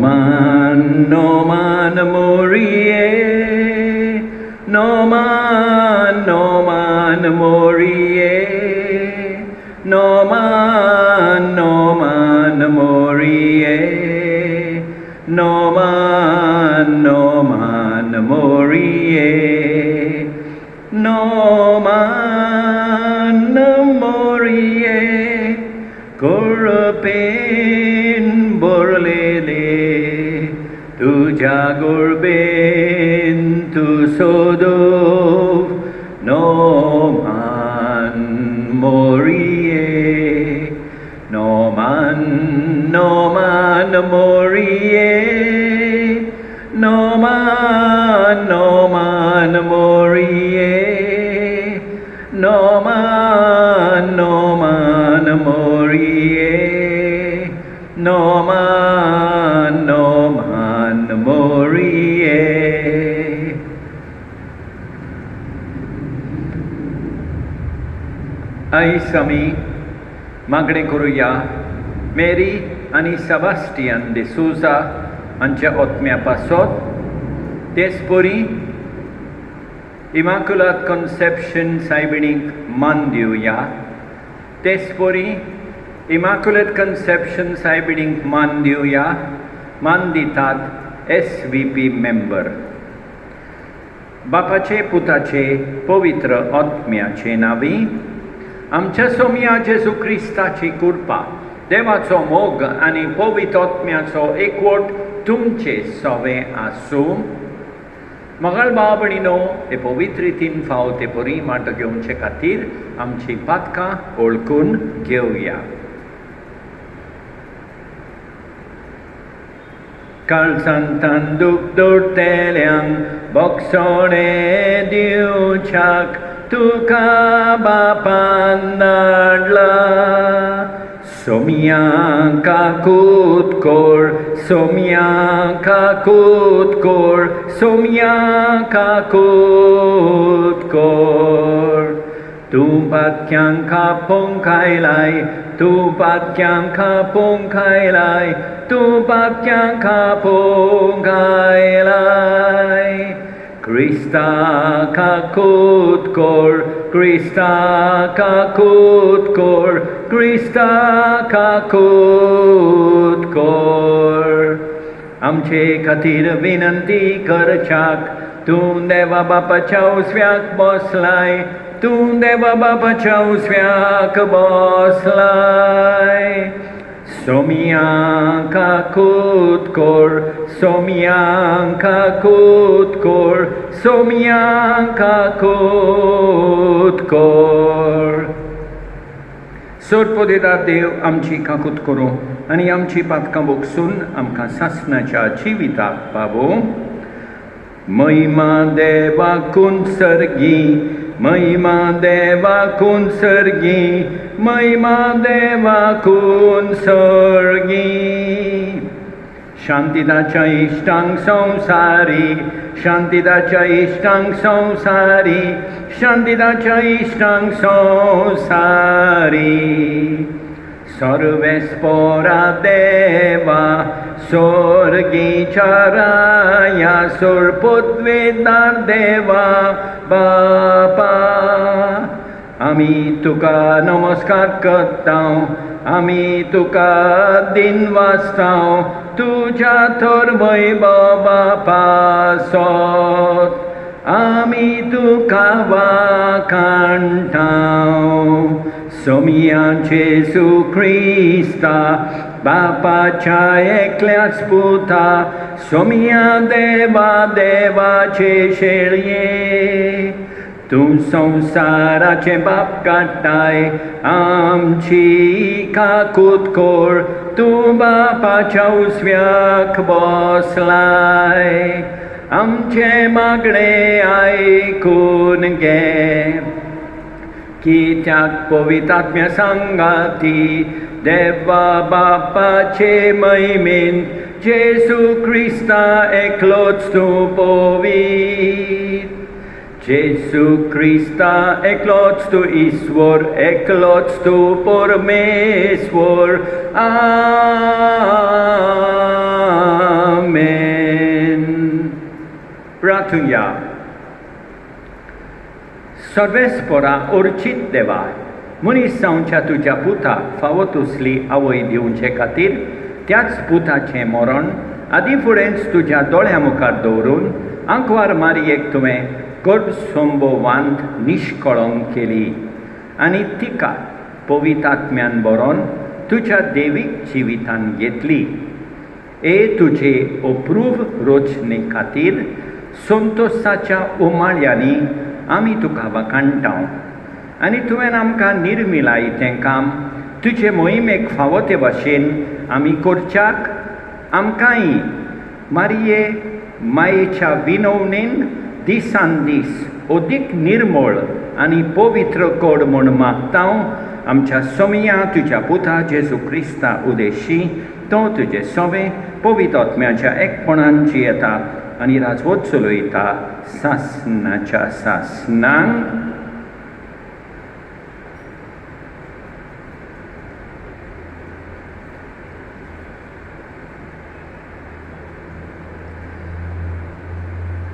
man, no man morie. No man morie. No man morie. No man morie. No man morie. Korpen borlele, tuja gorben tu sodov. No man morie. No man morie. No man morie. No man morie. No man morie. आई समी मागणे करूया मेरी आणि Sebastian de Souza हांच्या ओतम्या पासत तेचपरी immaculate conception सायबिणीक मान दिवया. तेचपरी इमॅक्युलेट कन्सेप्शन सायबिणीक मान दिवया. मान दितात SVP मेंबर. बापाचे पुताचे पवित्र आत्म्याचे नावी आमच्या सोम्या जेजू क्रिस्ताची कृपा देवाचो मोग आनी पवित्र आत्म्याचो एकवट तुमचे सवे आसूं. मंगळ बाबणीनो हे पवित्र रितीन फाव ते बरी माट घेवचे खातीर आमची पातकां ओळखून घेवया. काळजांतान दूख दवरतेल्यांक बोगसोणे दिवच्याक तुका बापान धाडला. सोम्यांका काकूत कोर, सोम्यांका काकूत कोर, सोम्यांका काकूत कोर. तूं बातक्यांक खापोंक आयलाय, तूं बातक्यांक खापोंक आयलाय, तूं बातक्यांक खापोंक आयलाय. Krista kakut kor, Krista kakut kor, Krista kakut kor. आमचे खातीर विनंती करच्याक तूं देवा बापाच्या उजव्याक बसलाय, तूं देवा बापाच्या उजव्याक बसलाय. सोम्यांक काकूत कोर, सोम्यांक काकूत कोर, सोम्यांक काकूत कोर. सोडपोदिदार देव आमची काकूत करूं आनी आमची पातकां बोगसून आमकां सासणाच्या जिविताक पावो. महिमा देवाकून सर्गी, महिमा देवाकून सर्गी, महिमा देवाकून सर्गी. शांतीदाच्या इश्टांक संवसारी, शांतीदाच्या इश्टांक संवसारी, शांतीदाच्या इश्टांक संवसारी. सर्वेस्परा देवा स्वर्गीच्या राया सोरपोद्वेदार देवा बापा. आमी तुका नमस्कार करतां, आमी तुका दिन वाजतां तुज्या थोर वैभवा पासत. आमी तुका वाखाणटां. सोम्या जेजू क्रिस्ता बापाच्या एकल्याच पुता, सोम्या देवा देवाचे शेळये. तूं संवसाराचे बाप काडटाय आमची काकूत कोर, तूं बापाच्या उजव्याक बसलाय. आमचे मागणे आयकून घे. कित्याक पवित्र आत्म्या सांगाती देवा बापाचे महिमेन जेजू क्रिस्ता एकलोच तूं पवित्र. जेजू क्रिस्ता एकलोच तूं ईश्वर, एकलोच तूं परमेश्वर. तूं या. सर्वेस्परा ओर्चित देवा, मनीस जावच्या तुज्या पुताक फावो तसली आवय दिवचे खातीर त्याच पुताचें मरण आदी फुडेंच तुज्या दोळ्या मुखार दवरून आंकवार मारयेक तुवें गर्भ संभोवांत निश्कळोंक केली आनी तिका पवित्र आत्म्यान बरोवन तुज्या देवीक जिवितान घेतली. तुजे अप्रूव रचने खातीर संतोशाच्या उमाळ्यांनी आमी तुका वखाणटाव आनी तुवें आमकां निर्मिलायेचें काम तुजे मोहिमेक फावो ते भाशेन आमी करच्याक आमकांय मारये मायेच्या विनवणेन दिसान दीस अदीक निर्मळ आनी पवित्र कर म्हूण मागतां. आमच्या सोमया तुज्या पुता जेजू क्रिस्ता उद्देशी तो तुजे सवे पवित्र आत्म्याच्या एकपणान जियेता आनी राजवट चलयता सासणाच्या सासणांक.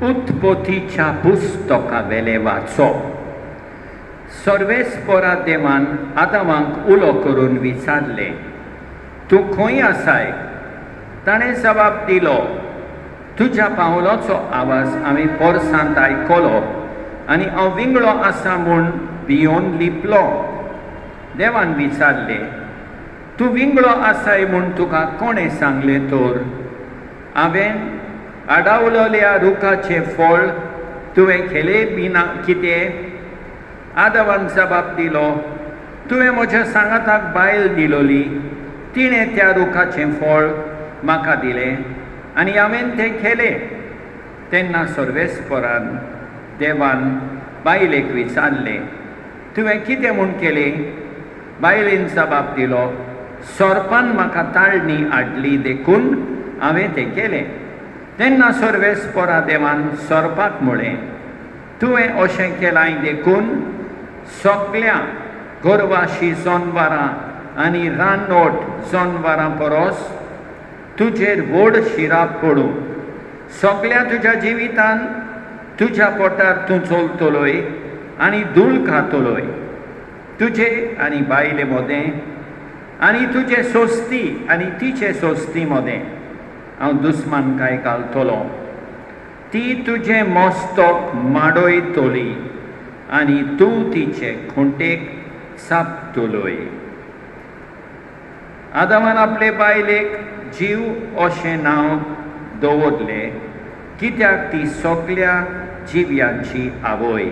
उत्पत्तीच्या पुस्तका वेले वाचप. सर्वेस्परा देवान आदामाक उलो करून विचारले, तूं खंय आसाय? ताणें जबाब दिलो, तुज्या पावलाचो आवाज हांवें परसांत आयकलो आनी हांव विंगडो आसा म्हूण भियोन लिपलो. देवान विचारले, तूं विंगडो आसाय म्हूण तुका कोणें सांगलें तर? हांवें आडावलेल्या रुखाचें फळ तुवें खेलें बिना कितें? आदामान जबाब दिलो, तुवें म्हज्या सांगाताक बायल दिलोली, तिणें त्या रुखाचें फळ म्हाका दिलें आनी हांवें तें खेलें. तेन्ना सर्वेस्परान देवान बायलेक विचारलें, तुवें कितें म्हूण केलें? बायलेन जबाब दिलो, सोरपान म्हाका ताळणी हाडली देखून हांवें तें केलें. तेन्ना सर्वेस्परा देवान सोरपाक म्हळें, तुवें अशें केलां देखून सगळ्या गोरवाशी जनवरां आनी रानवट जनवरां परस तुजेर व्हड शिराप पडूं. सगळ्या तुज्या जिवितान तुज्या पोटार तूं चलतलोय आनी धूळ खातलोय. तुजे आनी बायले मदें आनी तुजे सोस्ती आनी तिचे सोस्ती मदें हांव दुस्मानकाय घालतलो. ती तुजें मस्तक माडयतली आनी तूं तिचे खुंटेक चापतलोय. आदामान आपले बायलेक जीव अशें नांव दवरलें कित्याक ती सगळ्या जिव्यांची आवय.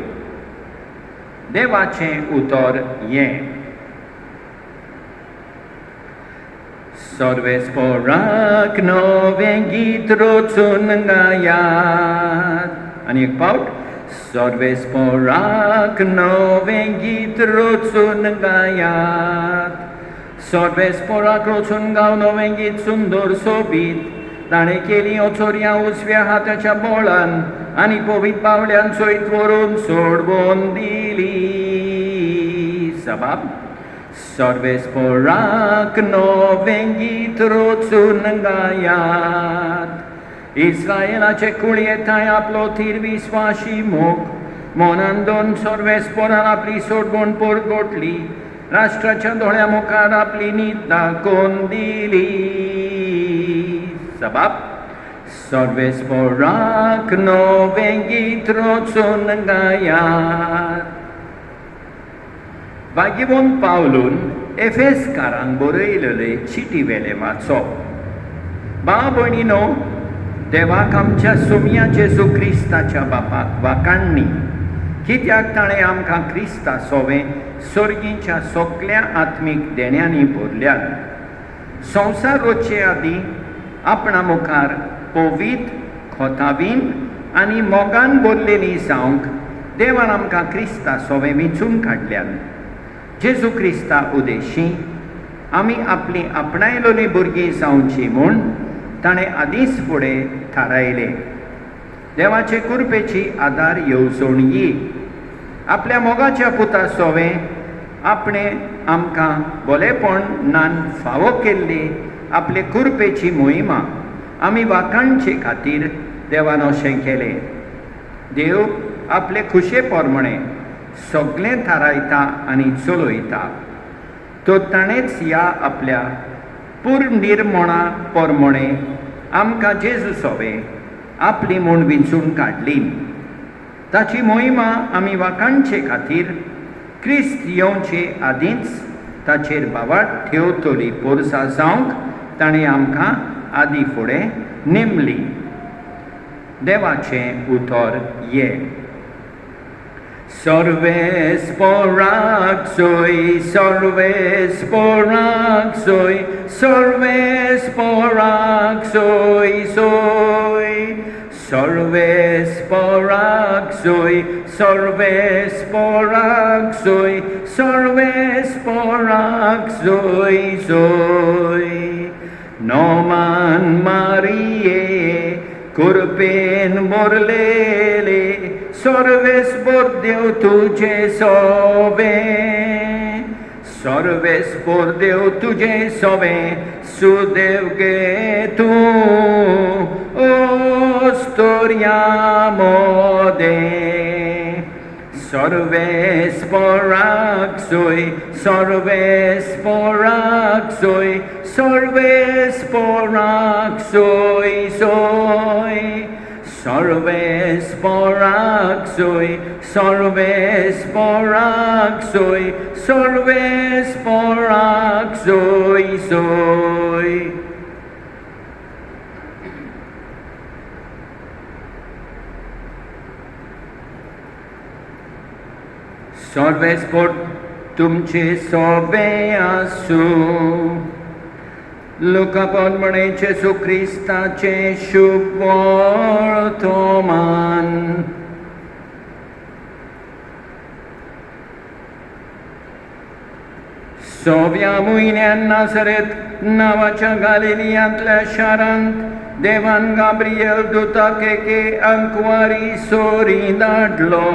देवाचें उतर हें. सर्वेस्पराक नवें गीत रचून गायात. आनी एक पावट. सर्वेस्पराक नवें गीत रचून गायात. सर्वेस्पराक रचून गाव नवें गीत सुंदर सोबीत. ताणें केली ओचोरयां उजव्या हाताच्या बोळान आनी पवित्र बावड्यान सयत व्हरून सोडवून दिली. जबाब. सर्वेस्पराक नवें गीत रचून गायात. इस्रायेलाचे कुळयेंताय आपलो थीर विस्वाशी मोग मोनान दोन सर्वेस्परान आपली सोडवण परगटली. राष्ट्राच्या दोळ्या मुखार आपली न्हीद दाखोवन दिली. जबाब. सर्वेस्पराक नवें गीत रचून गायात. भाग्यवंत पावलून एफेसकारांक बरयलेले चिटी वेले वाचप. भाव भयणीनो, देवाक आमच्या सोमया जेजू क्रिस्ताच्या बापाक वाखाणणी, कित्याक ताणें आमकां क्रिस्ता सोवें सर्गीच्या सगळ्या आत्मीक देण्यांनी भरल्यात. संवसार रचे आदीं आपणा मुखार पवित्र, खोतावीन आनी मोगान भरलेली जावंक देवान आमकां क्रिस्ता सोवें वेंचून काडल्यात. जेजू क्रिस्ता उद्देशी आमी आपली आपणायलोली भुरगीं जावची म्हूण ताणें आदींच फुडें थारायलें. देवाचे कृपेची आदार येवजण ही आपल्या मोगाच्या पुता सोवें आपणें आमकां बोलेपणान फावो केल्ली आपले कृपेची मोहिमा आमी वाखाणचे खातीर देवान अशें केलें. देव आपले खुशे पोरमणे सगळें थारायता आनी चलोयता. तो ताणेंच ह्या आपल्या पुर्निर्मोणा पोरमणे आमकां जेजू सोवे आपली म्हूण विंचून काडली. ताची मोहिमा आमी वाखाणचे खातीर क्रिस्त येवचे आदींच ताचेर बावाट ठेवतली पोरसां जावंक ताणें आमकां आदी फुडें नेमली. देवाचें उतर ये. Sorves porak soy, sorves porak soy, sorves porak soy soy. Sorves porak soy, sorves porak soy, sorves porak soy soy. Noman Marie, kurpen morlele, sorves por Dew tuje sove. Sorves por Dew tuje sove, sudev que tu ostoriamo de. Sorves porak soy, sorves porak soy, sorves porak soy soy. Sorves porak soy, sorves porak soy, sorves porak soy soy. Sorves por तुमचे सोवे आसू. लुकापन म्हणे जेजू क्रिस्ताचे शुभ वर्तमान. सोव्या म्हयन्यान नासरेत नांवाच्या गालिलियांतल्या शारांत देवान गाब्रियल दुताक एके अंकवारी सोरी धाडलो.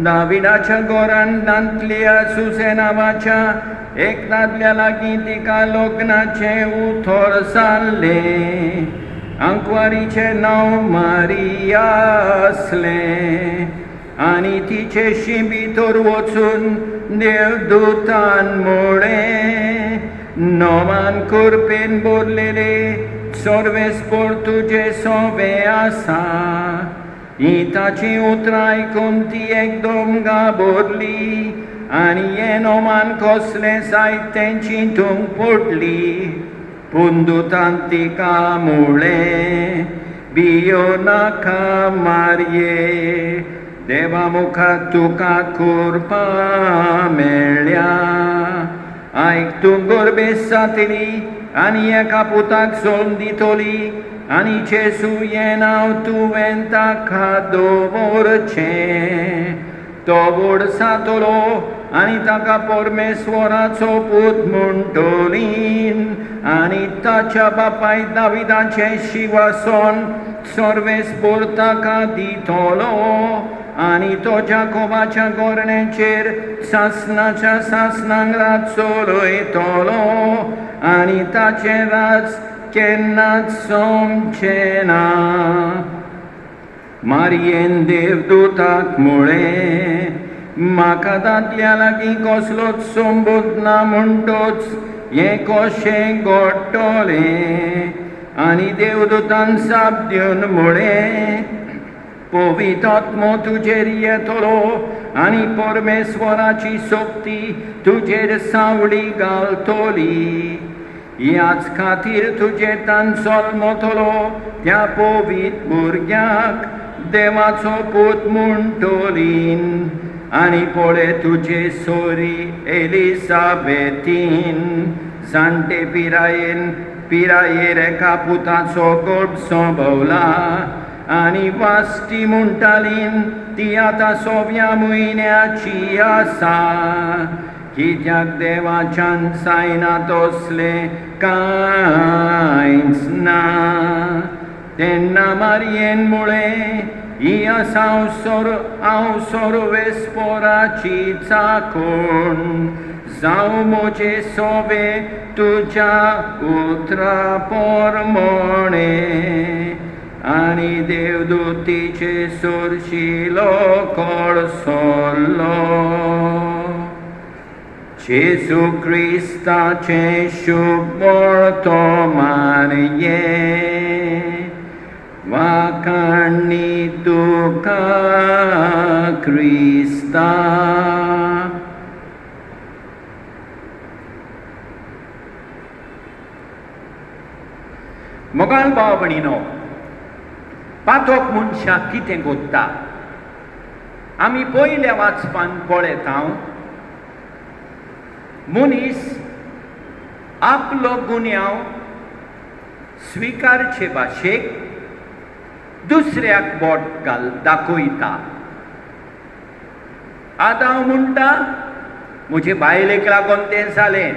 दाविदाच्या गोरांतल्या सुसे नांवाच्या एक दादल्या लागीं तिका लग्नाचे उतर जाल्ले. अंकवारीचें नांव मारिया आसलें आनी तिचे भितर वचून देवदूतान म्हळें, नोमान कुरपेन भरलेले सर्वेस पर तुजे सोवे आसा. ही ताची उतरां आयकून ती एकदम घाबरली आनी हे नोमान कसलें जायतें चिंतूंक पडली. पूण दुतान तिका म्हळें, भियो नाका मारये, देवा मुखार तुका कुरपा मेळ्ळ्या. आयक तूं गर्भेस जातली आनी एका पुताक जल्म दितली आनी जेजू हें नांव तुवें ताका दवरचें. तो व्हड जातलो आनी ताका परमेश्वराचो पूत म्हणटलीं आनी ताच्या बापाय दाविदाचे सिंहासन सर्वेस भर ताका दितलो आनी तो जाकोबाच्या गोरण्यांचेर सासणाच्या सासणांक रात चलयतलो आनी ताचें राज केन्नाच सोंपचें ना. मारयेन देवदूताक म्हळें, म्हाका दादल्या लागीं कसलोच संबंद ना म्हणटच हें कशें घडटलें. आनी देवदूतान जाप दिवन म्हळें, पवित्र आत्मो तुजेर येतलो आनी परमेश्वराची शक्ती तुजेर सावळी घालतली. ह्याच खातीर तुजे तान जल्मतलो त्या पवित्र भुरग्याक देवाचो पूत म्हणटलीं. आनी पळय तुजे सोरी एलिझाबेथीन जाणटे पिरायेर एका पुताचो गर्भ संभवला आनी वास्ती म्हणटालीं ती आतां 6व्या म्हयन्याची आसा. कित्याक देवाच्यान जायना तसलें कांयच ना. तेन्ना मारयेन म्हळें, ही आसा हांव सर्वेस्पराची चाकण. जावं म्हजे सोवे तुज्या उतरा प्रमाणे. आनी देवदूतीचे सुरशिलो कोळसोल्लो जेसू क्रिस्ताचे शुभ वर्तमान वाकाणी तुका क्रिस्ता मोगाळ भाव भयणीनो पातोक मनशाक कितें कोत्ता आमी पयल्या वाचपान पळयत हांव मनीस आपलो गुन्यांव स्विकारचे भाशेक दुसऱ्याक बोट दाखयता आतां हांव म्हणटा म्हजे बायलेक लागून तें जालें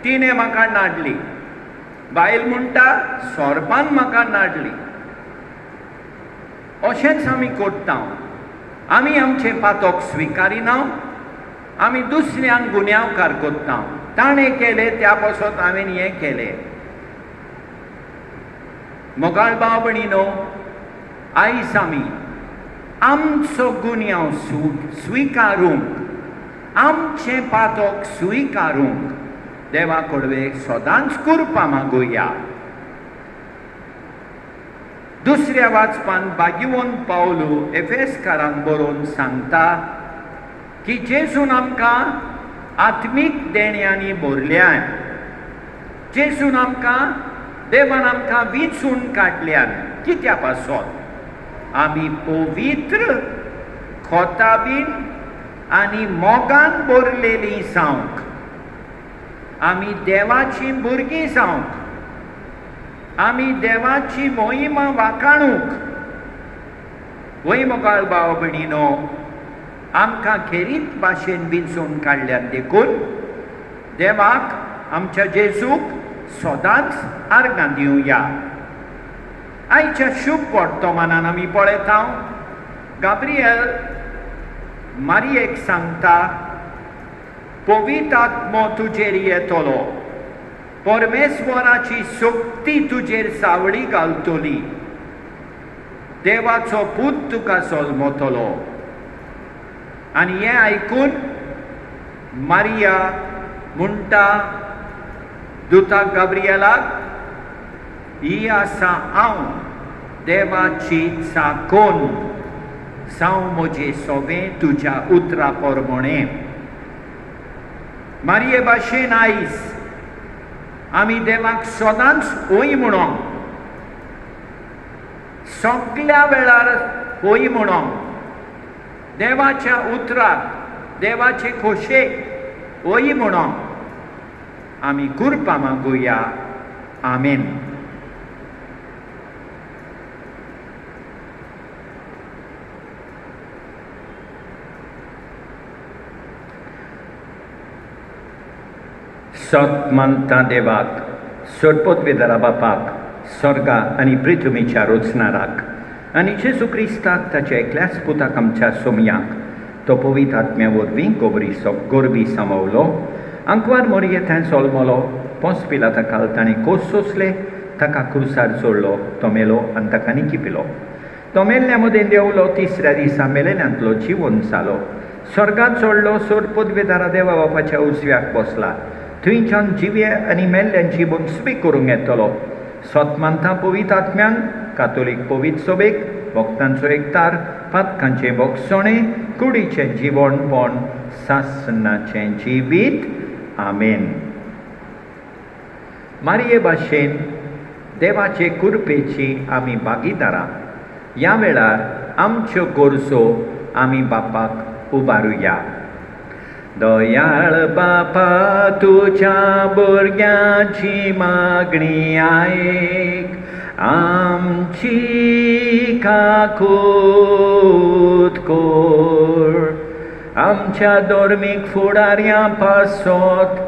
तिणें म्हाका नाडली बायल म्हणटा सोरपान म्हाका नाडली अशेंच आमी करता आमी आमचे पातोक स्विकारिना आमी दुसऱ्यांक गुन्यांवकार करता ताणें केलें त्या पासत हांवें हें केलें मोगाळ भाव भयणीनो आयज आमी आमचो गुन्यांव स्विकारूंक आमचें पातोक स्विकारूंक देवा कडवे सदांच कृपा मागुया दुसऱ्या वाचपान भाग्यवंत पावलू एफेसकारांक बरोवन सांगता की जेजून आमकां आत्मीक देण्यांनी भरल्यान जेजून आमकां देवान आमकां विचून काडल्यान कित्या पासत आमी पवित्र खोताबीन आनी मोगान भरलेलीं जावंक आमी देवाची भुरगीं जावंक आमी देवाची मोहिमा वाखाणूंक वय मोगाळ भाव भयणीनो आमकां खेरीत भाशेन विंचून काडल्यान देखून देवाक आमच्या जेजूक सदांच आर्गां दिवया आयच्या शुभ वर्तमानान आमी पळयता गाब्रिएल मारयेक सांगता पवित्र आत्मो तुजेर येतलो परमेश्वराची शक्ती तुजेर सावळी घालतली देवाचो पूत तुका जल्मतलो आनी हें आयकून मारिया म्हणटा दुताक गाब्रिएलाक ही आसा हांव देवाची चाकोन जावं म्हजें सगळें तुज्या उतरा प्रमाणे मारिये भाशेन आयज आमी देवाक सदांच होय म्हणोंक सगळ्या वेळार होय म्हणोंक देवाच्या उतराक देवाचे खोशेक होय म्हणोंक आमी कृपा मागुया आमेन सत मानता देवाक सोडपोतवेदारा बापाक स्वर्गा आनी पृथ्वीच्या रोचणाराक आनी जेजू क्रिस्ताक ताच्या एकल्याच पुताक आमच्या सोमयाक तो पवित्र आत्म्या वरवीं गोरबी सामावलो आंकवार मोरये थंय सोलमलो पोंस पिलाता काल ताणें कोस सोंसले ताका क्रुसार जोडलो तो मेलो आनी ताका निकिपिलो तो मेल्ल्या मदें देंवलो तिसऱ्या दिसा मेलेल्यांतलो जिवंत जालो स्वर्गांत चडलो सोडपोतवेदारा देवा बापाच्या उजव्याक बसला थंयच्यान जिवे आनी मेल्ल्यांची बोंसबी करूंक येतलो सत मानता पवित्र आत्म्यान कातोलीक पवित्र सभेक भक्तांचो एकतार पातकांचें भोगसणें कुडीचें जिवणपण सासणाचें जिवीत आमेन मारये भाशेन देवाचे कृपेची आमी भागीदारां ह्या वेळार आमच्यो गरजो आमी बापाक उबारुया दयाळ बापा तुज्या भुरग्याची मागणी आयक आमची काकूत कोर आमच्या धर्मीक फुडाऱ्या पासत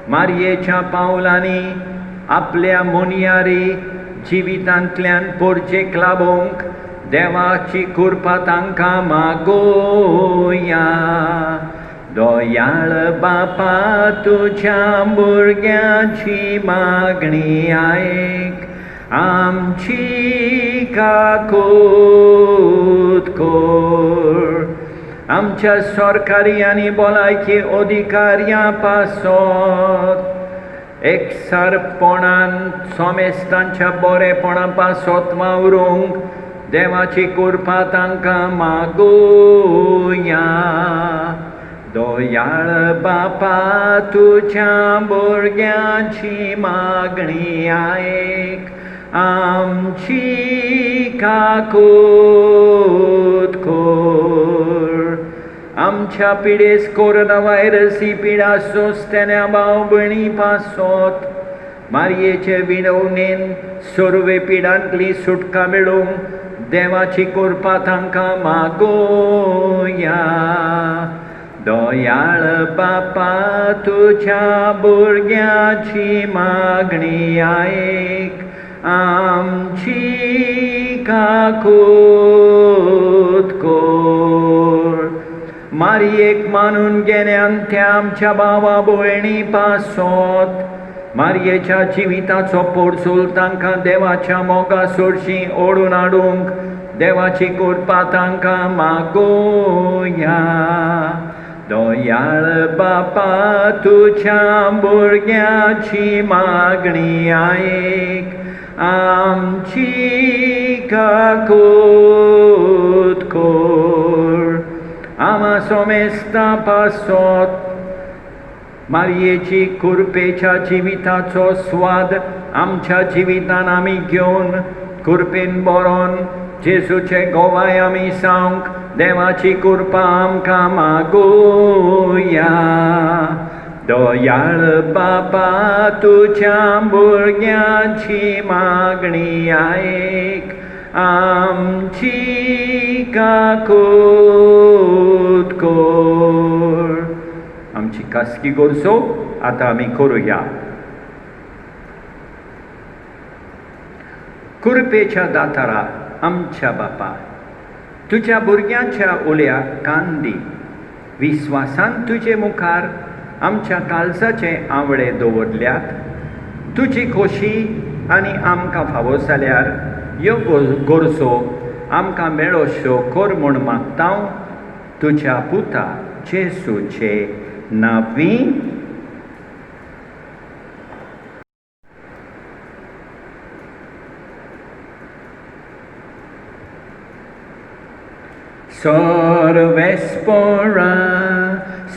मारयेच्या पावलांनी आपल्या मोनयारी जिवितांतल्यान पोरचेक लाबोवंक देवाची कृपा तांकां मागोया दयाळ बापा तुज्या भुरग्याची मागणी आयक आमची काकूत कोर आमच्या सरकारी आणि भलायकी अधिकाऱ्यां पासत एकसारपणान समेस्तांच्या बरेपणा पासत वावरूंक देवाची कृपा तांकां मागुया. दयाळ बापा तुझ्या भुरग्यांची मागणी आयक आमची काकूत कोर. आमच्या पिडेस कोरोना व्हायरसी पिडा सोंसतल्या भाव भयणी पासत मारयेचे विनवणेन सर्वे पिडांतली सुटका मेळोवंक देवाची कृपा तांकां मागुया. दयाळ बापा तुझ्या भुरग्यांची मागणी आयक आमची काकूत कोर. मारयेक मानून गेल्यान त्या आमच्या भावा भयणी पासत मारयेच्या जिविताचो पोरसूल तांकां देवाच्या मोगा सोडशी ओडून हाडूंक देवाची कृपा तांकां मागुया. दयाळ बापा तुझ्या भुरग्यांची मागणी आयक आमची काकूत कोर. आमा सोमेस्ता पासत मारयेची कृपेच्या जिविताचो स्वाद आमच्या जिवितान आमी घेवन कृपेन बरोवन जेसूचे गोवाय आमी सांगक देवाची कृपा आमकां मागुया. दयाळ बापा तुझ्या भुरग्यांची मागणी आयक आमची काकूत कोर. आमची खासगी गोरसो आतां आमी करुया. कृपेच्या दातारा आमच्या बापा तुझ्या भुरग्यांच्या उल्या कान दी. विस्वासान तुजे मुखार आमच्या काळजाचे आवडे दवरल्यात. तुजी खोशी आनी आमकां फावो जाल्यार ह्यो गोरसो आमकां मेळोश्यो कोर म्हूण मागता तुज्या पुता जेसूचे नांवी. सर्वेस्परा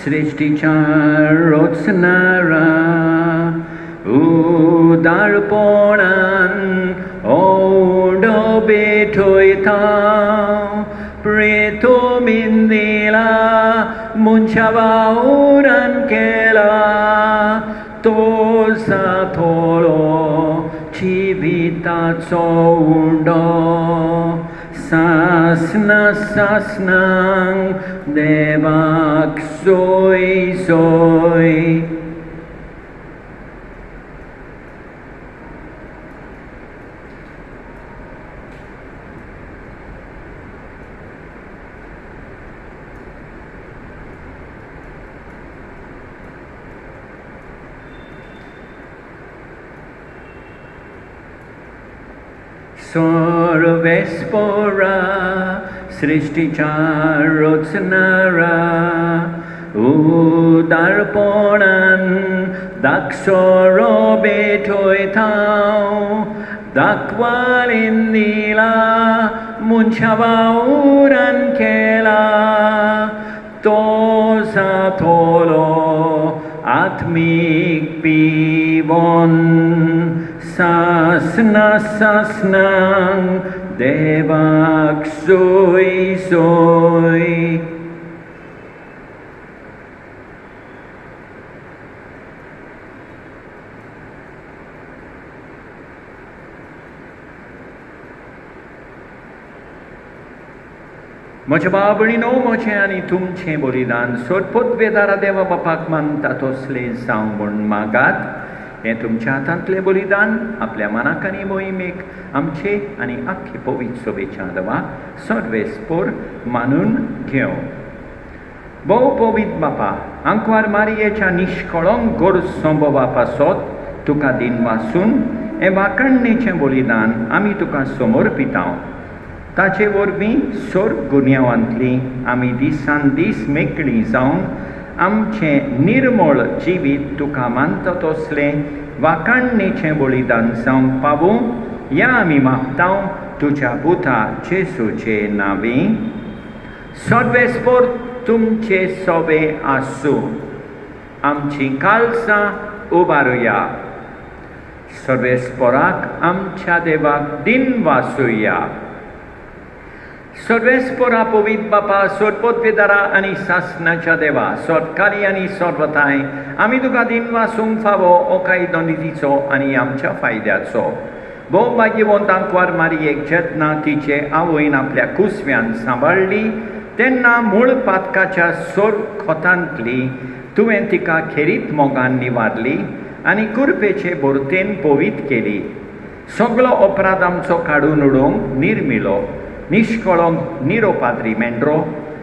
सृष्टीच्या रचणारा उदारपणान ओडो बेठयता प्रेतोमीन दिला मुंच्या वावरान केला तो साथोळो जिविताचो उंडो सासना सासनांक देवाक सोय सोय. सर्वेस्परा सृष्टीच्या रचणारा उदारपणान दाक्षरो बेठयता दाखवालीन दिला मुंच्या वावरान केला तो साथोलो आत्मीक पिवोन सासना सासनांक देवाक सोय सोय. म्हज्या बाबणीनो म्हजें आनी तुमचें बलिदान सोडपोतवेदारा देवा बापाक मानता तसलें जावं म्हूण मागात. हें तुमच्या हातांतलें बलिदान आपल्या मनाक आनी मोहिमेक आमचे आनी आख्खे पवित्र सभेच्या देवा सर्वेस्पोर मानून घेवं. भोव पवित्र बापा आंकवार मारयेच्या निश्कळंक गोड संभवा पासत तुका दिन वासून हें वाकणणेचें बलिदान आमी तुका समर्पितांव. ताचे वरवीं सोर्ग गुन्यांवांतलीं आमी दिसान दीस मेकळीं जावन आमचें निर्मळ जिवीत तुका मानता तसलें वाकणणेचें बलिदान जावंक पावूं ह्या आमी मागतांव तुज्या पुता जेसूचे नांवीं. सर्वेस्पर तुमचे सोबे आसूं. आमची काळजां उबारुया. सर्वेस्पराक आमच्या देवाक दिन वासुया. सर्वेस्परा पवित्र बापा, सोदपोतवेदारा आनी सासणाच्या देवा, सोदकाली आनी सर्वताय, आमी तुका दिन वासूंक फावो ओकाय दोनितीचो आनी आमच्या फायद्याचो. भोव भाग्यवंतांक वार मारयेक जेन्ना तिचे आवयन आपल्या कुसव्यान सांबाळली तेन्ना मूळ पातकाच्या सोर खोतांतली तुवें तिका खेरीत मोगान निवारली आनी कुरपेचे बोरतेन पवित केली. सगळो अपराध आमचो काडून उडोवंक निर्मिलो. निश्कळोंक निरोपाद्री मेंड्रो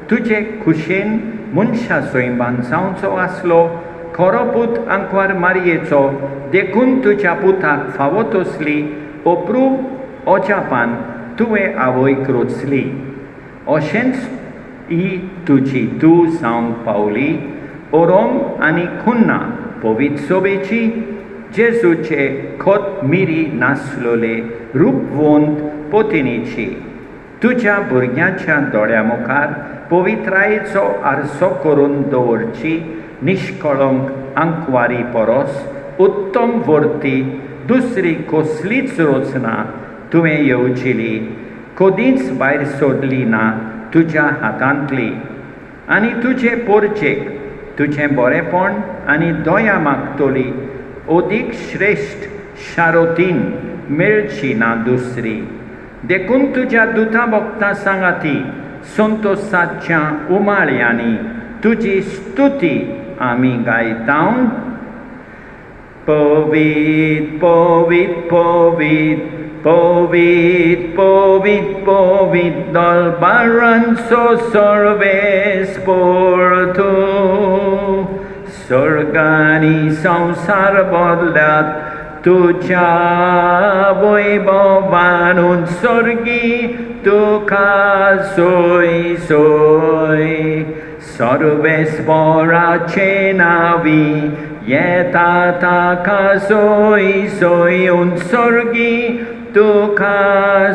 तुजे खुशेन मनशा सोयंबान जावचो आसलो. खरो पूत आंकवार मारयेचो देखून तुज्या पुताक फावो तसली अप्रूप ओजापान तुवें आवयक रोचली. अशेंच ही तुजी तूं जावंक पावली. ओरोम आनी खुन्ना पवित सोबेची जेजूचे खोत मिरी नासलोले रूपवंत पोतिनीची तुज्या भुरग्याच्या दोळ्या मुखार पवित्रायेचो आरसो करून दवरची निश्कळंक आंकवारी परस उत्तम वर्ती दुसरी कसलीच रोचना तुवें येवजिली. कदींच भायर सोडली ना तुज्या हातांतली. आनी तुजे पोरचेक तुजें बरेंपण आनी दया मागतली ओदीक श्रेश्ठ शारोतीन मेळची ना दुसरी. देखून तुज्या दुता भक्तां सांगाती संतोसाच्या उमाळ्यांनी तुजी स्तुती आमी गायतां. पवित पवित पवित पवित पवित पवित दलबारांचो सर्वेस्पर तूं. स्वर्गानी संसार बदल्यात तुज्या वैभवान सर्गी तुका सोय सोय. सर्वेस्पराचे नांवी येता ताका सोय सोय सर्गी तुका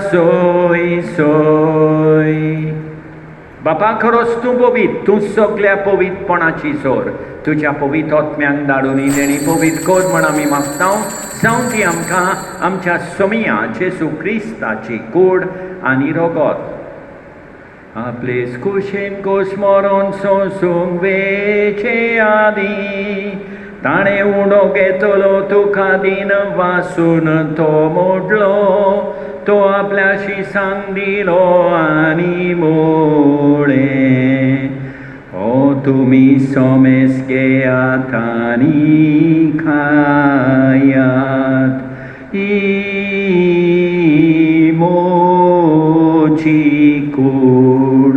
सोय सोय. बापा खरोच तूं पवित. तूं सगळ्या पवितपणाची जोर तुज्या पवित्र आत्म्यांक धाडून तेणी पवित कर म्हण आमी मागतां. जावं ती आमकां आमच्या समिया जेजू क्रिस्ताची कूड आनी रगत. आपले कुशेन कोसमोरोन सोंसूंक वेचे आदी ताणें उडो घेतलो तुका दिन वासून तो मोडलो. तो आपल्या शिसांक दिलो आनी मोळ्ळें. ओ तुमी सोमेस घेयात आनी खायात. ही मोची कूड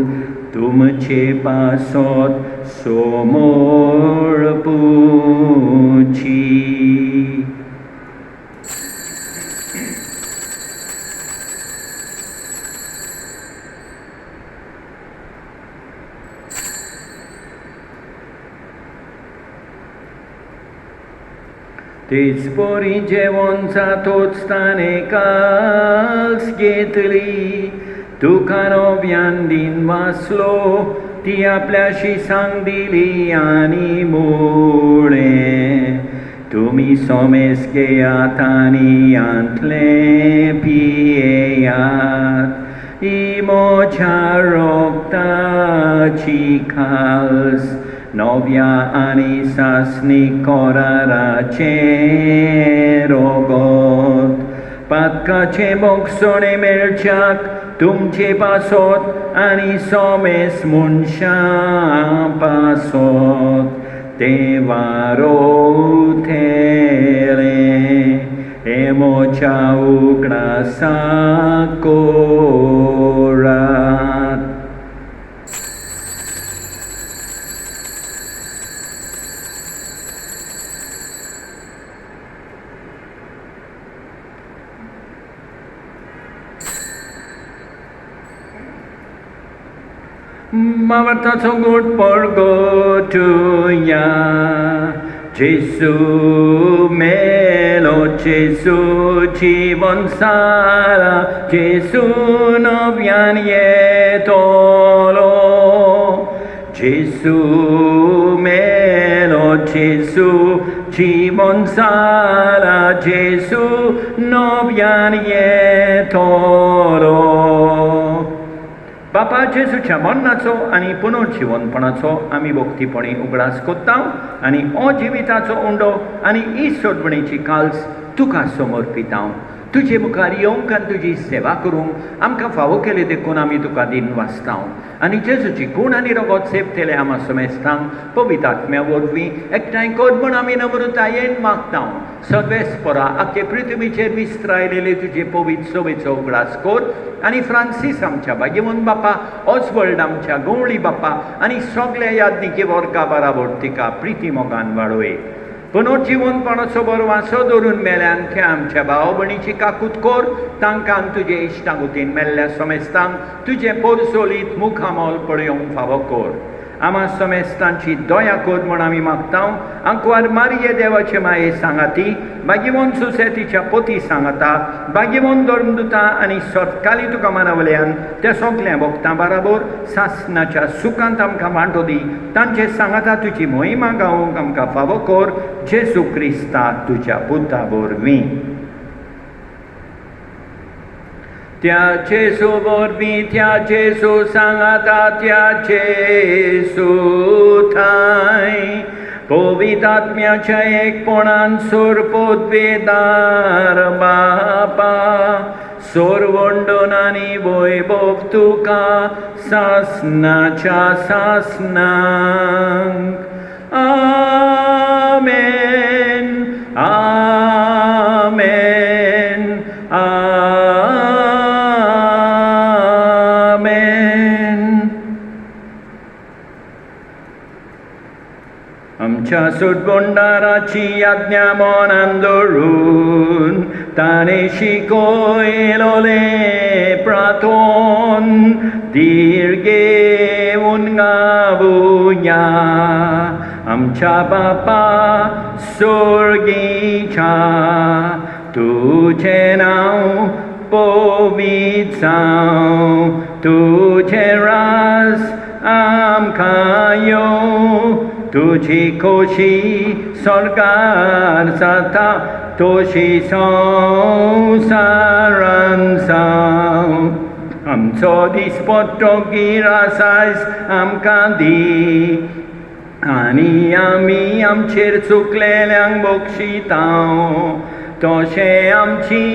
तुमचे पासत सोमोळ पुची. तेच पोरी जेवण जातोच ताणें काल्स घेतली. तुका नव्यान दिन वाचलो ती आपल्या शिसांक दिली आनी मोळ्ळें. तुमी सोमेस घेयात आनी यांतलें पियेयात. ही म्हज्या रोगताची खास नव्या आनी सासणी कोराराचें रोगत. पातकाचे मोगसोणे मेळच्याक तुमचे पासत आनी सोमेस मनशां पासत. ते वारोथेलें हे म्हज्या उगडासा कोरात. मावळताचो गोड पडगो तुया जेसू मेलो जेसू जीवन सारा जेसू नव्यान येतलो जेसू मेलो जेसू जीवन सारा जेसू नव्यान येतलो बापा जेसूच्या मरणाचो आनी पुनर्जीवनपणाचो आमी भोक्तीपणी उगडास कोत्ता आनी हो जिविताचो उंडो आनी ही सोडवणेची काल्स तुका समर्पिता तुजे मुखार येवंक आनी तुजी सेवा करूंक आमकां फावो केले देखून आमी तुका दिन वाचता आनी जेजूची खूण आनी रगत सेपतेले आमा समेस्तांक पवित्र आत्म्या वरवीं एकठांय कर म्हूण आमी नम्रतायेन मागता सर्वेस्परा आख्खे पृथ्वीचेर विस्त्रायलेले तुजे पवित्र सभेचो उगडास कर आनी फ्रांसीस आमच्या भाग्यवन बापा ऑस्वल्ड आमच्या गवळी बापा आनी सगळ्या यादनिके वर्गा बराबर तिका प्रिती मोगान वाडोय पुनर्जीवनपणाचो बरो वासो धरून मेल्यान ते आमच्या भाव भयणीची काकूत कोर तांकां तुजे इश्टागुतीन मेल्ल्या समेस्तांक तुजे पोरसोलीत मुखामोल पळयोवंक फावो कर आमा समेस्तांची दया कर म्हूण आमी मागता आंकवार मारिये देवाचे माये सांगाती भाग्यवन सुसेतीच्या पोती सांगता भाग्यवन धर्मदुता आनी सतकाली तुका मानवल्यान त्या सगळ्या भक्तां बराबर सासणाच्या सुखांत आमकां वांटो दी तांचे सांगता तुजी महिमा गावूंक आमकां फावो कर जेसू क्रिस्ता तुज्या पुता वरवीं त्या जेसू वरवीं त्या जेसू सांगता त्या जेसू थंय पवित्र आत्म्याच्या एकपणान सोरपोद्वेदार बापा सोरवंडोन आनी वैभव तुका सासणाच्या सासणांक आमेन आमेन आमच्या सुटबोंडाराची आज्ञा मनान धरून ताणे शिकयलोले प्रार्थोन दीर्घेवन गावुया आमच्या बापा स्वर्गीच्या तुझे नांव पवित्र जावं तुझे राज आमकां येवं तुझी खोशी स्वर्गार जाता तशी संवसारान जावं आमचो दिसपट्टो गिरासायज आमकां दी आनी आमी आमचेर चुकलेल्यांक बक्षितां तशें आमची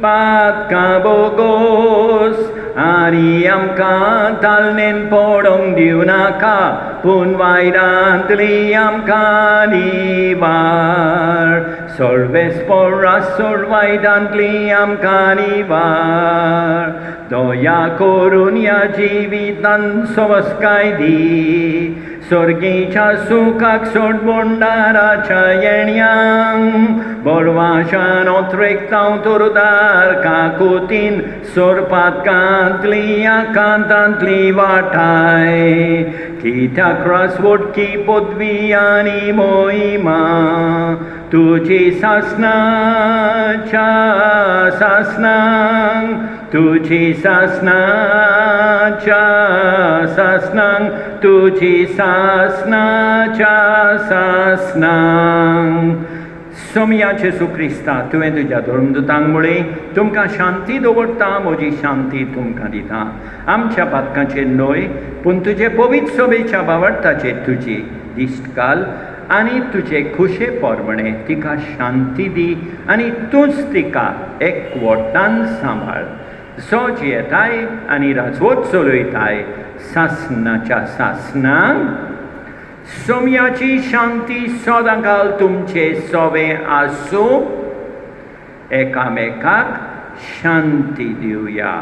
पातकां बोगोस आनी आमकां तालनेन पडोंक दिवं नाका पूण वायटांतली आमकां निवार सर्वेस्परा सोड वायटांतली आमकां निवार दया करून ह्या जिवितान सवस्काय दी स्वर्गीच्या सुखाक सोडबोंडाराच्या येण्यां बोडवाशान ओत्रेकतां तोरदार काकुतीन सोरपातकांतली आकांतांतली वाटाय कित्याक रासवटकी पदवी आनी मोहिमा तुजी सासणाच्या सासणांक तुजी सासणाच्या सासणांक तुजी सासणाच्या सासणांक सोमया जेसू क्रिस्ता तुवें तुज्या धर्मदुतांक म्हळें तुमकां शांती दवरता म्हजी शांती तुमकां दिता आमच्या पातकांचेर न्हय पूण तुजे पवित्र सभेच्या बावडताचेर तुजी दिश्ट घाल आनी तुजे खुशे पोरमणे तिका शांती दी आनी तूंच तिका एकवटान सांबाळ जो जियेताय आनी राजवट चलयताय सासणाच्या सासणांक सोमयाची शांती सदांकाल तुमचे सोबे आसूं एकामेकाक शांती दिवया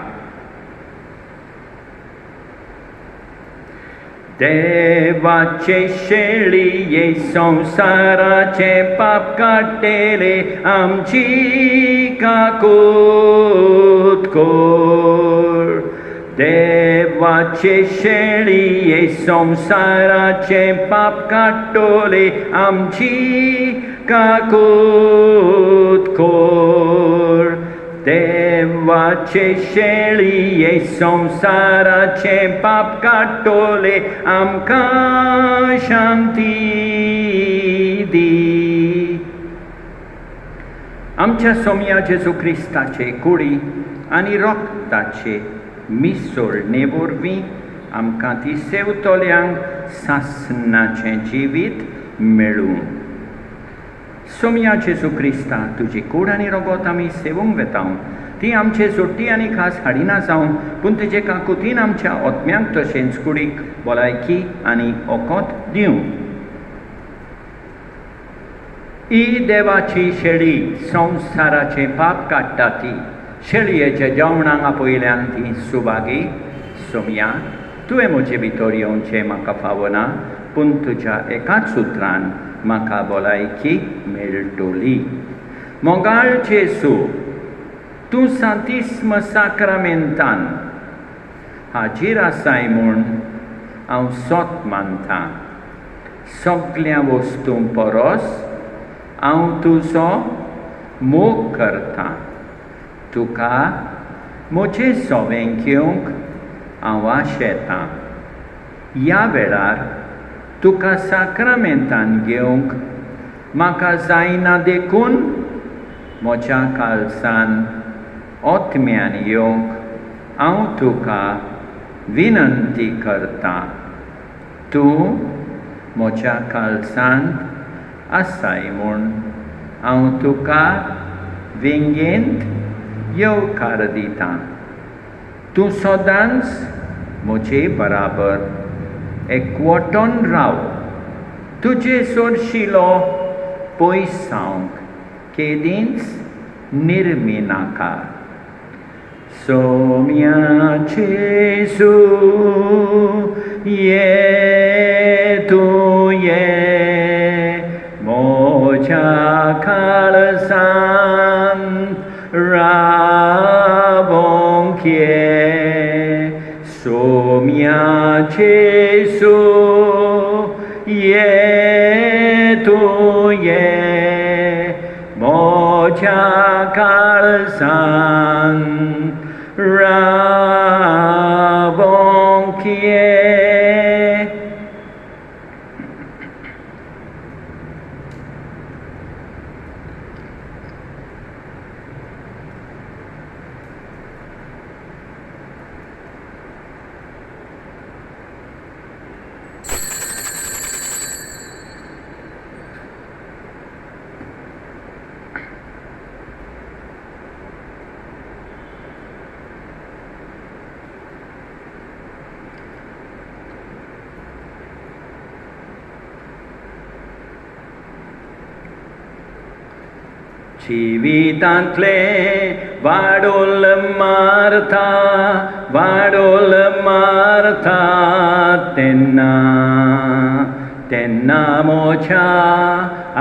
देवाचे शेळये संसाराचे पाप काडटेले आमची काकूत कोर देव देवाचे शेळिये संसाराचे पाप काटोले आमची काकूत खोर देवाचे शेळिये संसाराचे पाप काटोले आमकां शांती दी आमच्या सोम्या जेजू क्रिस्ताचे कुडी आनी रोगताचे मिसळणे वरवीं आमकां ती सेवतोल्यांक सासणाचें जिवीत मेळूं सोम्या जेजू क्रिस्ता तुजी कूड आनी रोगोत आमी सेवूंक वेतां ती आमचे जोडटी आनी खास हाडिना जावं पूण तुजे काकुतीन आमच्या आत्म्यांक तशेंच कुडीक भलायकी आनी ओकोत दिवं ही देवाची शेळी संवसाराचे पाप काडटा ती शेळयेच्या जेवणाक आपयल्यान ती सुभागी सोम्या तुवें म्हजे भितर येवचें म्हाका फावना पूण तुज्या एकाच उतरान म्हाका भलायकी मेळटली मोगाळ जेजू तूं सांतिस्म साक्रामेंतान हाजीर आसाय म्हूण हांव सोत मानतां सगळ्या वस्तूं परस हांव तुजो मोग करतां तुका म्हजें सोवें घेवंक हांव आशेतां ह्या वेळार तुका साक्रामेंतान घेवंक म्हाका जायना देखून म्हज्या काळजान ओतम्यान येवंक हांव तुका विनंती करतां तूं म्हज्या काळजांत आसाय म्हूण हांव तुका विंगेंत येवकार दितां तूं सदांच म्हजे बराबर एकवटोन राव तुजे सोरशिलो पयस जावंक केदींच निर्मी नाका सोम्या जेजू ये तूं ये मोज्या काळजांत रावोंक ये सोम्या जेजू ये तूं ये मोज्या काळजांत रावोंक ये जिवितांतले वाडोल मारता तेन्ना मोज्या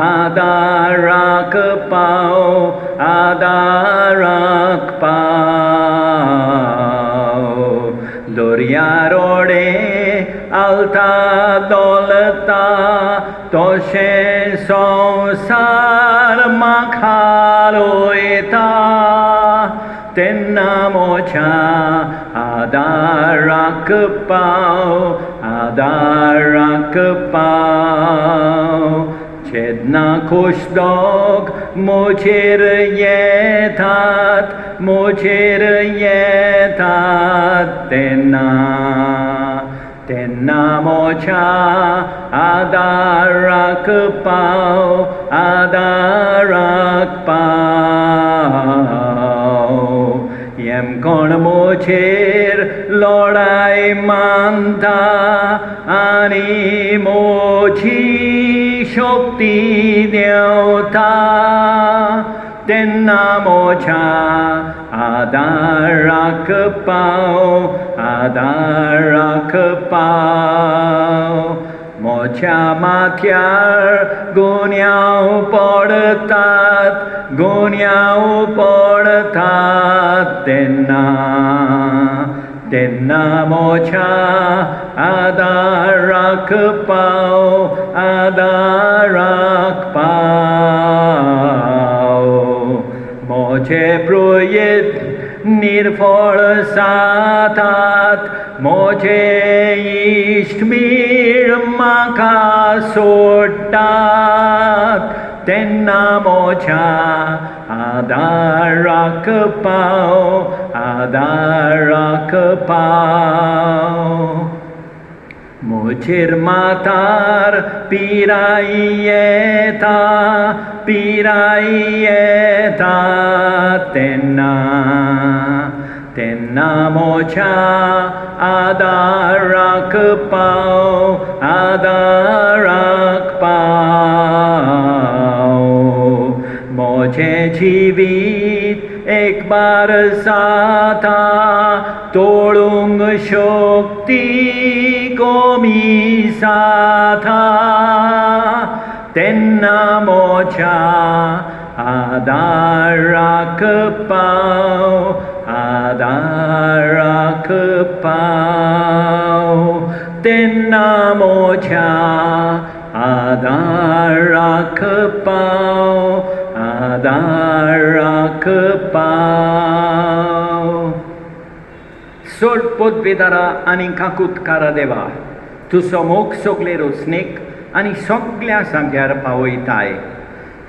आदाराक पाव दर्या रोडे आलता दोलता तोशें संवसार म्हाखालोयता तेन्ना मोज्या आदाराक पाव जेन्ना कुश्दोग मोजेर येतात तेन्ना मोज्या आदाराक पाव येम कोण मोजेर लढाय मानता आनी मोजी शक्ती देंवता तेन्ना मोज्या आदाराक पाव मोज्या माथ्यार गुन्यांव पडतात तेन्ना तेन्ना मोच्या आदाराक पाव मोचे प्रोयेत निर्फळ सातात मोचे इश्टमीळ म्हाका सोडटात तेन्ना मोच्या आदाराक पाव मोचेर मातार पिराई येता तेन्ना मोच्या आदाराक पाव मोचे जिवीत एक बार जाता तोळूंक शक्ती कमी जाता तेन्ना मोच्या आदाराक पाव तेन्ना मोच्या आदाराक पाव सोड पदवेदारा आनी काकुतकारा देवा तुजो मोग सगले रोचणेक आनी सगळ्या जाग्यार पावयताय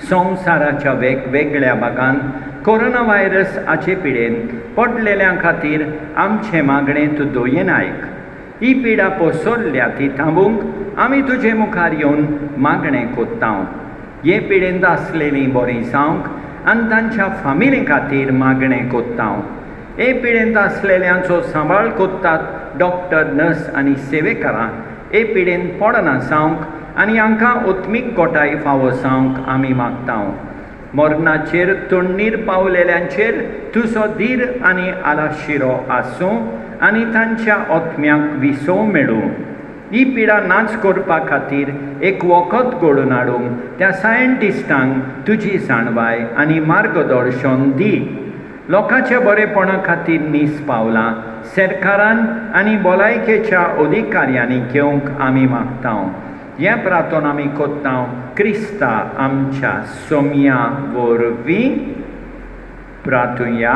संवसाराच्या वेगवेगळ्या भागांत कोरोना व्हायरस हाचे पिडेन पडलेल्या खातीर आमचे मागणें तूं दोयेन आयक ही पिडा पसरल्या ती थांबूंक आमी तुजे मुखार येवन मागणें कोत्तांव हे पिडेंत आसलेलीं बरीं जावंक आनी तांच्या फामिली खातीर मागणें कोत्तांव हे पिडेंत आसलेल्यांचो सांबाळ कोत्तात डॉक्टर नर्स आनी सेवेकारां हे पिडेंत पडना जावंक आनी हांकां ओत्मीक गोठाय फावो जावंक आमी मागतांव मरणाचेर तोंडीर पावलेल्यांचेर तुजो धीर आनी आलाशिरो आसूं आनी तांच्या ओत्म्याक विसव मेळूं ही पिडा नाच करपा खातीर एक वखद घडोवन हाडूंक त्या सायंटिस्टांक तुजी जाणवाय आनी मार्गदर्शन दी लोकांच्या बरेपणा खातीर नीस पावलां सरकारान आनी भलायकेच्या अधिकाऱ्यांनी घेवंक आमी मागतांव हें प्रार्थना आमी कोत्तांव क्रिस्ता आमच्या सोम्या वरवीं प्रार्थुया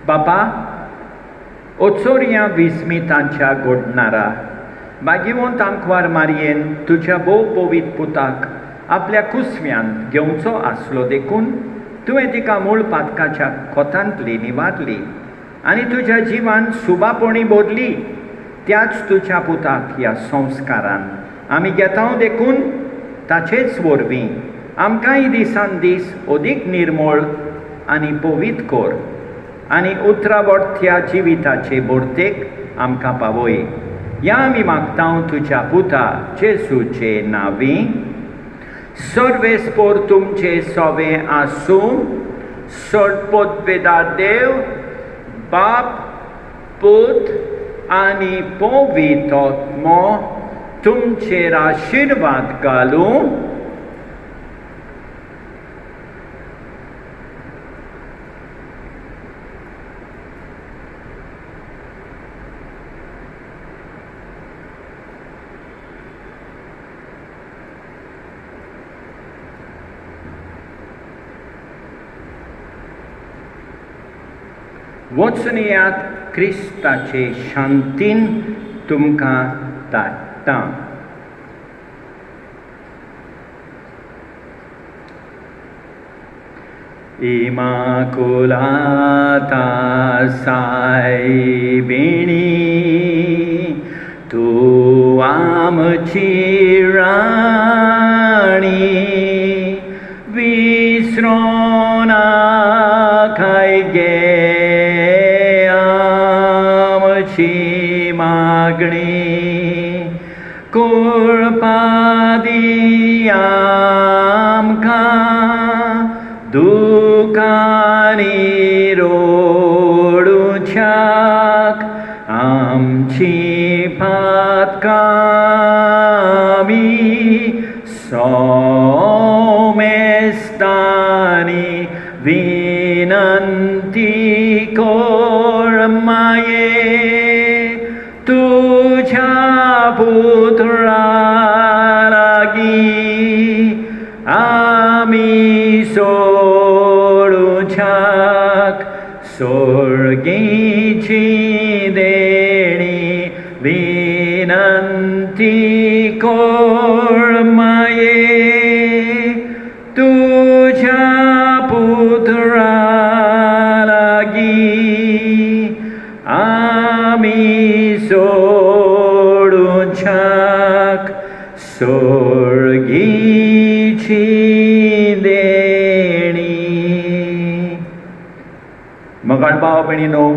बापा ओचोरिया विस्मितांच्या घडणारा भाग्यवंत आंकवार मारयेन तुज्या भोव पवित पुताक आपल्या कुसव्यांत घेवचो आसलो देखून तुवें तिका मूळ पातकाच्या खोतांतली निवारली आनी तुज्या जिवान सुबापणी बोदली त्याच तुज्या पुताक ह्या संस्कारान आमी घेतांव देखून ताचेच वरवीं आमकांय दिसान दीस अदीक निर्मळ आनी पवित कोर आनी उतरावर्थ्या जिविताचे बोरतेक आमकां पावय ह्या आमी मागतांव तुज्या पुता जेजूचे नांवीं सर्वेस्पोर तुमचे सोवें आसूं सडपदवेदार देव बाप पूत आनी पवित्र आत्मो तुमचेर आशिर्वाद घालूं वचनियात क्रिस्ताचे शांतीन तुमकां धाडटा इमाकुलाता सायबिणी तूं आमची राणी विसरो नाकाय गे मागणी कुळपादी आमकां दुखानी रोडुच्याक आमची पातकामी सोमेस्तानी विनंती कोर माये तुझ्या पुत्रा लागी आम्ही सोडूछाक स्वर्गीची देणी विनंती कोर माये तुझ्या पुत्रा लागी आम्ही सोडूछाक स्वर्गीची देणी. मगळ भाव भयणीनो,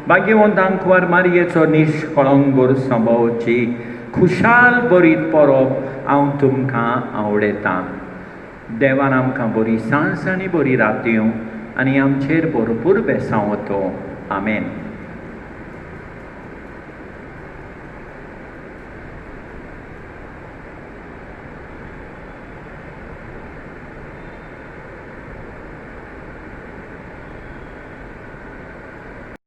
भाग्यवंतांक वार मारयेचो निश्कळंगूर संभवची खुशाल बरीत परब हांव तुमकां आवडयतां. देवान आमकां बरी सांस आनी बरी रातयो आनी आमचेर भरपूर बेसांवतो. आमेन.